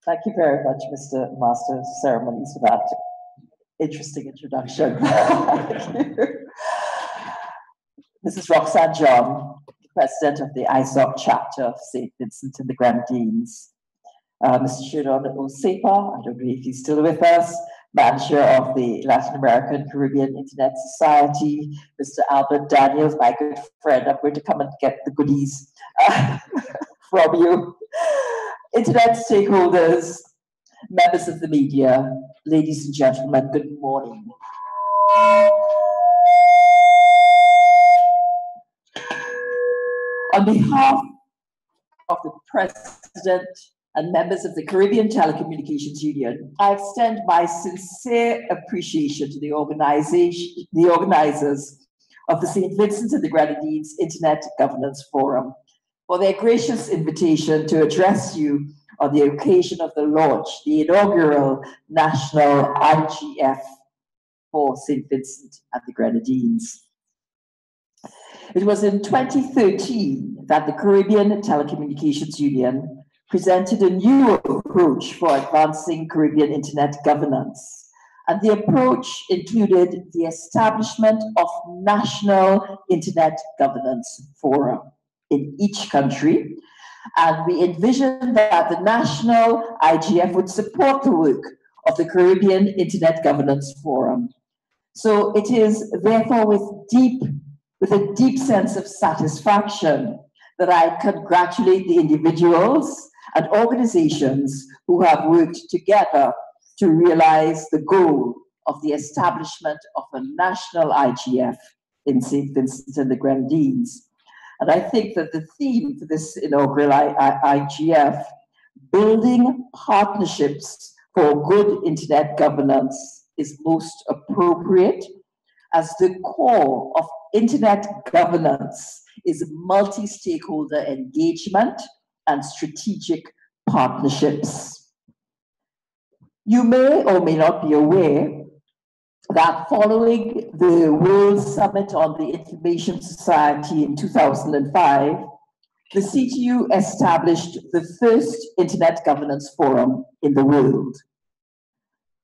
Thank you very much, Mr. Master of Ceremonies, for that interesting introduction. This is Roxanne John, the President of the ISOC chapter of St. Vincent and the Grenadines. Mr. Shudon Osepa, I don't know if he's still with us, Manager of the Latin American Caribbean Internet Society, Mr. Albert Daniels, my good friend, I'm going to come and get the goodies from you. Internet stakeholders, members of the media, ladies and gentlemen, good morning. On behalf of the President and members of the Caribbean Telecommunications Union, I extend my sincere appreciation to the organizers of the St. Vincent and the Grenadines Internet Governance Forum for their gracious invitation to address you on the occasion of the launch, the inaugural national IGF for St. Vincent and the Grenadines. It was in 2013 that the Caribbean Telecommunications Union presented a new approach for advancing Caribbean internet governance. And the approach included the establishment of national Internet Governance Forum in each country. And we envisioned that the national IGF would support the work of the Caribbean Internet Governance Forum. So it is therefore with a deep sense of satisfaction that I congratulate the individuals and organizations who have worked together to realize the goal of the establishment of a national IGF in St. Vincent and the Grenadines. And I think that the theme for this inaugural IGF, building partnerships for good internet governance, is most appropriate, as the core of internet governance is multi-stakeholder engagement and strategic partnerships. You may or may not be aware that following the World Summit on the Information Society in 2005, the CTU established the first Internet Governance Forum in the world.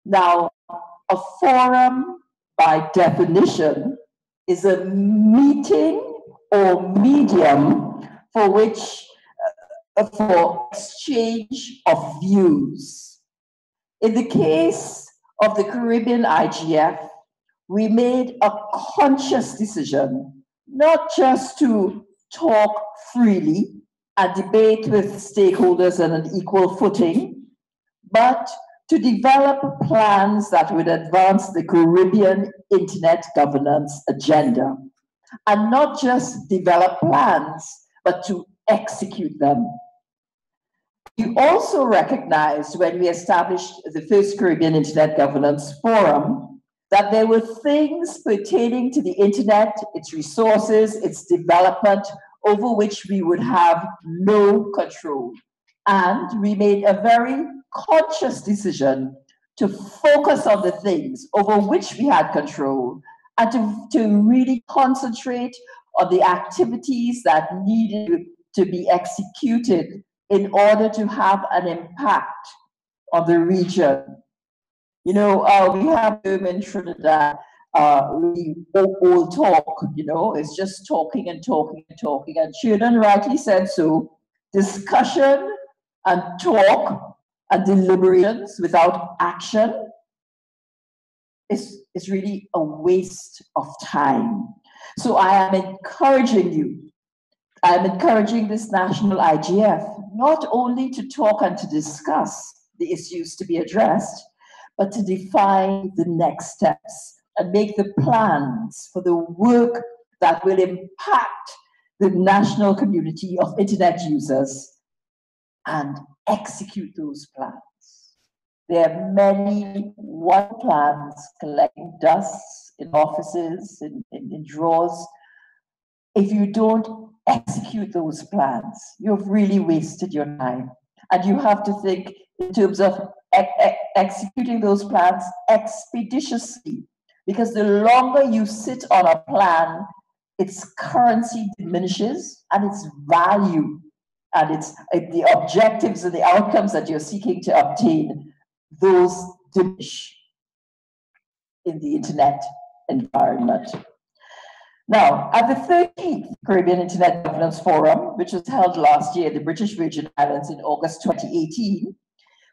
Now, a forum, by definition, is a meeting or medium for which for exchange of views. In the case of the Caribbean IGF, we made a conscious decision not just to talk freely and debate with stakeholders on an equal footing, but to develop plans that would advance the Caribbean internet governance agenda. And not just develop plans, but to execute them. We also recognized when we established the first Caribbean Internet Governance Forum that there were things pertaining to the internet, its resources, its development, over which we would have no control. And we made a very conscious decision to focus on the things over which we had control and to really concentrate on the activities that needed to be executed in order to have an impact on the region. You know, we have in Trinidad, we all talk, you know, it's just talking and talking and talking. And Sheridan rightly said so, discussion and talk and deliberations without action is really a waste of time. So I am encouraging you, I'm encouraging this national IGF not only to talk and to discuss the issues to be addressed, but to define the next steps and make the plans for the work that will impact the national community of internet users and execute those plans. There are many one plans collecting dust in offices, in drawers. If you don't execute those plans, you've really wasted your time. And you have to think in terms of executing those plans expeditiously, because the longer you sit on a plan, its currency diminishes and its value and it's the objectives and the outcomes that you're seeking to obtain, those diminish in the internet environment. Now, at the 13th Caribbean Internet Governance Forum, which was held last year in the British Virgin Islands in August 2018,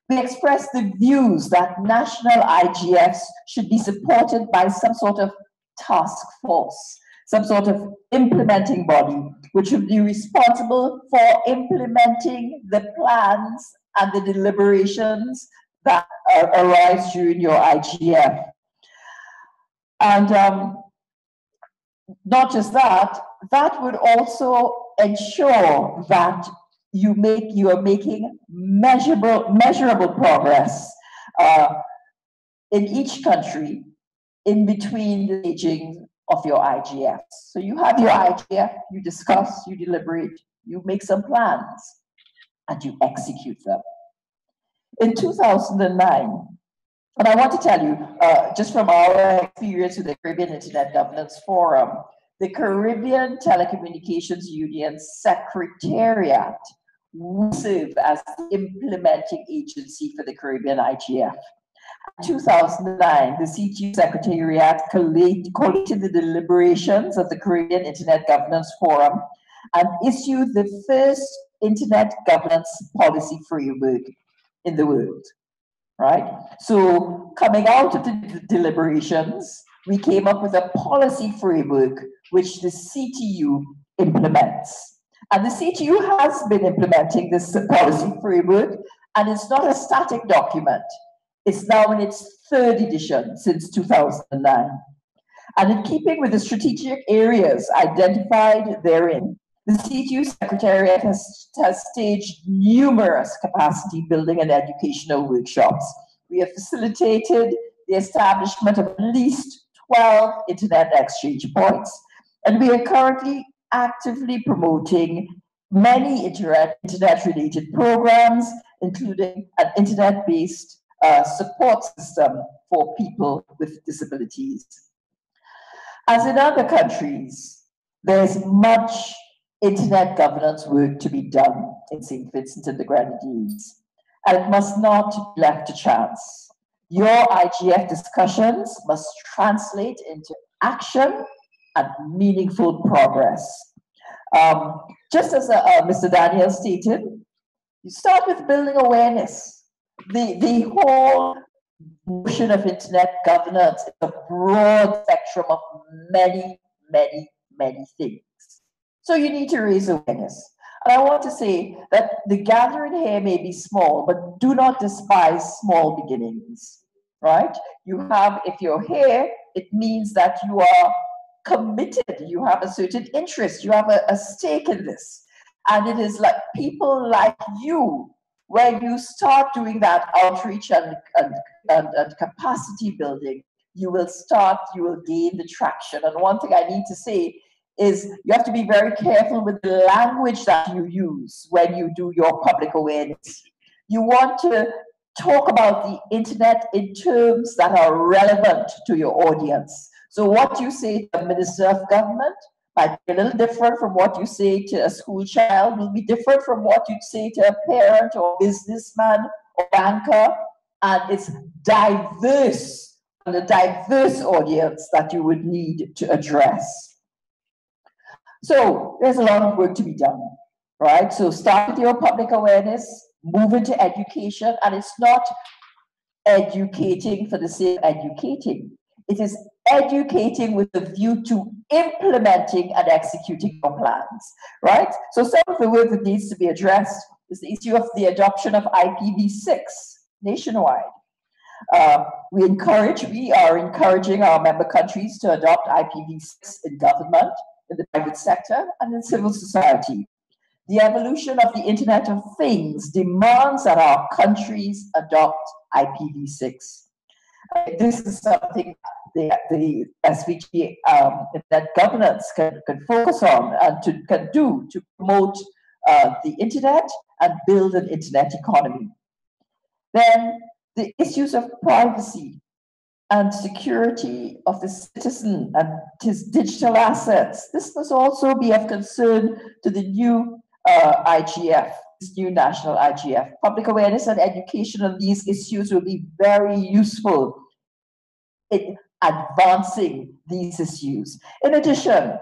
we expressed the views that national IGFs should be supported by some sort of task force, some sort of implementing body, which would be responsible for implementing the plans and the deliberations that arise during your IGF. And not just that, that would also ensure that you are making measurable progress in each country in between the staging of your IGFs. So you have your IGF, you discuss, you deliberate, you make some plans, and you execute them. In 2009, and I want to tell you, just from our experience with the Caribbean Internet Governance Forum, the Caribbean Telecommunications Union Secretariat will serve as the implementing agency for the Caribbean IGF. In 2009, the CTU Secretariat collated the deliberations of the Caribbean Internet Governance Forum and issued the first Internet governance policy framework in the world. Right? So coming out of the deliberations, we came up with a policy framework which the CTU implements. And the CTU has been implementing this policy framework, and it's not a static document. It's now in its third edition since 2009. And in keeping with the strategic areas identified therein, the CTU Secretariat has staged numerous capacity building and educational workshops. We have facilitated the establishment of at least 12 internet exchange points. And we are currently actively promoting many internet-related programs, including an internet-based support system for people with disabilities. As in other countries, there's much internet governance work to be done in St. Vincent and the Grenadines, and it must not be left to chance. Your IGF discussions must translate into action and meaningful progress. Just as Mr. Daniel stated, you start with building awareness. The whole notion of internet governance is a broad spectrum of many things. So you need to raise awareness. And I want to say that the gathering here may be small, but do not despise small beginnings, right? You have, if you're here, it means that you are committed, you have a certain interest, you have a stake in this. And it is like people like you, when you start doing that outreach and capacity building, you will gain the traction. And one thing I need to say is you have to be very careful with the language that you use when you do your public awareness. You want to talk about the internet in terms that are relevant to your audience. So what you say to a minister of government might be a little different from what you say to a school child, will be different from what you'd say to a parent or businessman or banker. And it's diverse, and a diverse audience that you would need to address. So there's a lot of work to be done, right? So start with your public awareness, move into education, and it's not educating for the sake of educating. It is educating with a view to implementing and executing your plans, right? So some of the work that needs to be addressed is the issue of the adoption of IPv6 nationwide. We are encouraging our member countries to adopt IPv6 in government, in the private sector, and in civil society. The evolution of the Internet of Things demands that our countries adopt IPv6. This is something the SVG Internet Governance can focus on and can do to promote the Internet and build an Internet economy. Then the issues of privacy and security of the citizen and his digital assets. This must also be of concern to the new IGF, this new national IGF. Public awareness and education on these issues will be very useful in advancing these issues. In addition,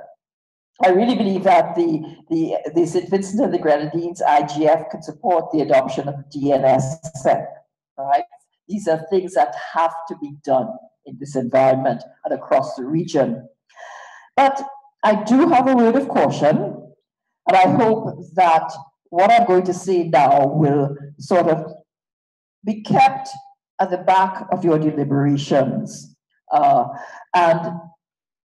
I really believe that the St. Vincent and the Grenadines IGF can support the adoption of DNSSEC, right? These are things that have to be done in this environment and across the region. But I do have a word of caution, and I hope that what I'm going to say now will sort of be kept at the back of your deliberations. And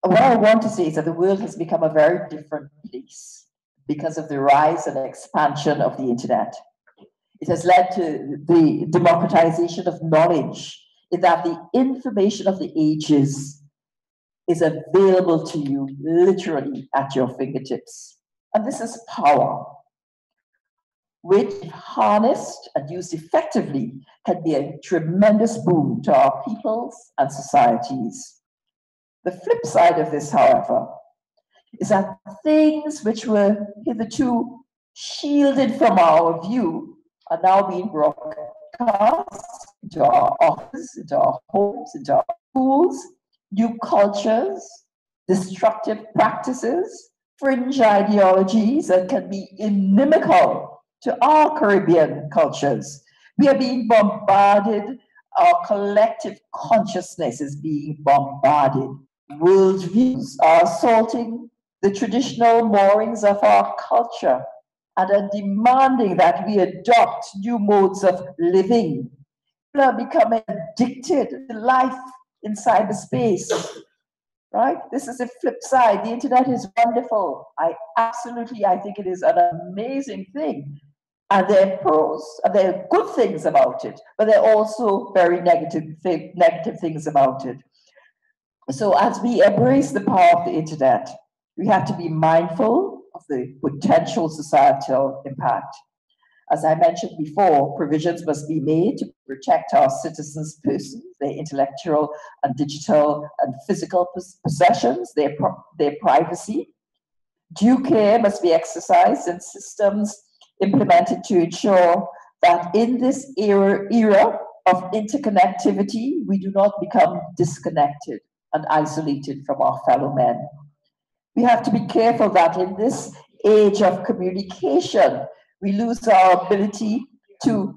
what I want to say is that the world has become a very different place because of the rise and expansion of the internet. It has led to the democratization of knowledge, in that the information of the ages is available to you literally at your fingertips. And this is power, which, if harnessed and used effectively, can be a tremendous boon to our peoples and societies. The flip side of this, however, is that things which were hitherto shielded from our view are now being broadcast into our offices, into our homes, into our schools. New cultures, destructive practices, fringe ideologies that can be inimical to our Caribbean cultures. We are being bombarded, our collective consciousness is being bombarded. Worldviews are assaulting the traditional moorings of our culture and are demanding that we adopt new modes of living. People are becoming addicted to life in cyberspace, right? This is the flip side. The internet is wonderful. I think it is an amazing thing. And there are pros, and there are good things about it, but there are also very negative things about it. So as we embrace the power of the internet, we have to be mindful of the potential societal impact. As I mentioned before, provisions must be made to protect our citizens' persons, their intellectual and digital and physical possessions, their privacy. Due care must be exercised and systems implemented to ensure that in this era of interconnectivity, we do not become disconnected and isolated from our fellow men. We have to be careful that in this age of communication, we lose our ability to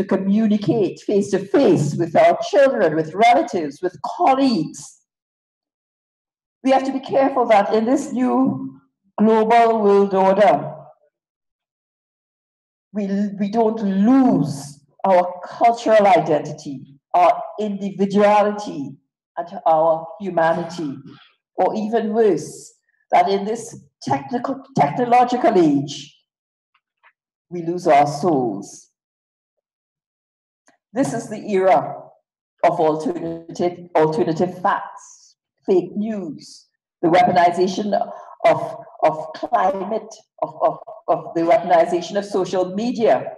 communicate face to face with our children, with relatives, with colleagues. We have to be careful that in this new global world order, we don't lose our cultural identity, our individuality, and our humanity, or even worse, that in this technological age, we lose our souls. This is the era of alternative facts, fake news, the weaponization of climate, of the weaponization of social media.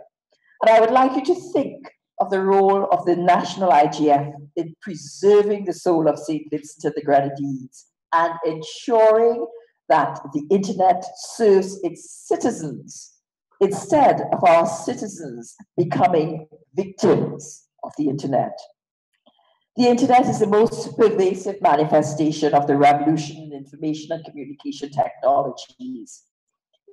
And I would like you to think of the role of the national IGF in preserving the soul of St. Vincent and the Grenadines and ensuring that the internet serves its citizens instead of our citizens becoming victims of the internet. The internet is the most pervasive manifestation of the revolution in information and communication technologies.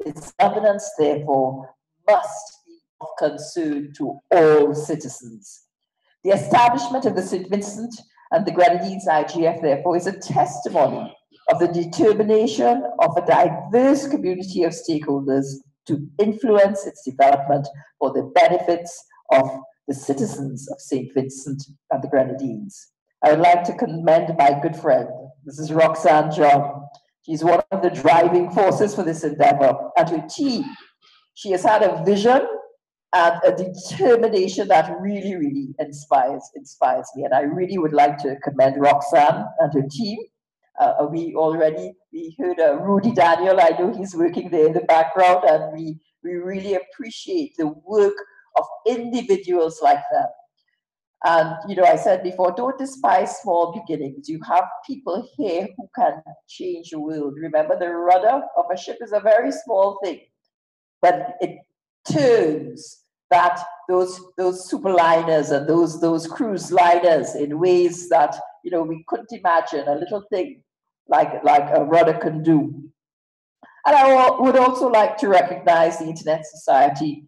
Its governance, therefore, must be of concern to all citizens. The establishment of the St. Vincent and the Grenadines IGF, therefore, is a testimony of the determination of a diverse community of stakeholders to influence its development for the benefits of the citizens of St. Vincent and the Grenadines. I would like to commend my good friend, Mrs. Roxanne John. She's one of the driving forces for this endeavor, and her team. She has had a vision and a determination that really, really inspires me. And I really would like to commend Roxanne and her team. We heard Rudy Daniel. I know he's working there in the background, and we really appreciate the work of individuals like that. And, you know, I said before, don't despise small beginnings. You have people here who can change the world. Remember, the rudder of a ship is a very small thing, but it turns those superliners and those cruise liners in ways that, you know, we couldn't imagine a little thing like a rudder can do. And I would also like to recognize the Internet Society,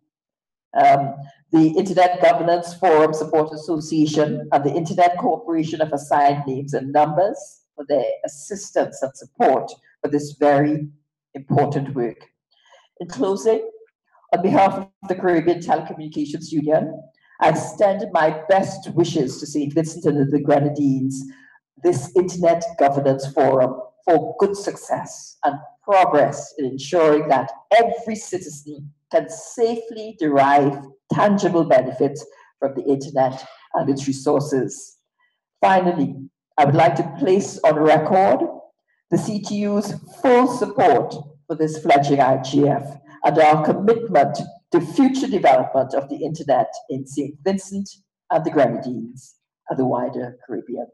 the Internet Governance Forum Support Association, and the Internet Corporation of Assigned Names and Numbers for their assistance and support for this very important work. In closing, on behalf of the Caribbean Telecommunications Union, I extend my best wishes to St. Vincent and the Grenadines, this Internet Governance Forum, for good success and progress in ensuring that every citizen can safely derive tangible benefits from the Internet and its resources. Finally, I would like to place on record the CTU's full support for this fledgling IGF and our commitment to future development of the Internet in St. Vincent and the Grenadines and the wider Caribbean.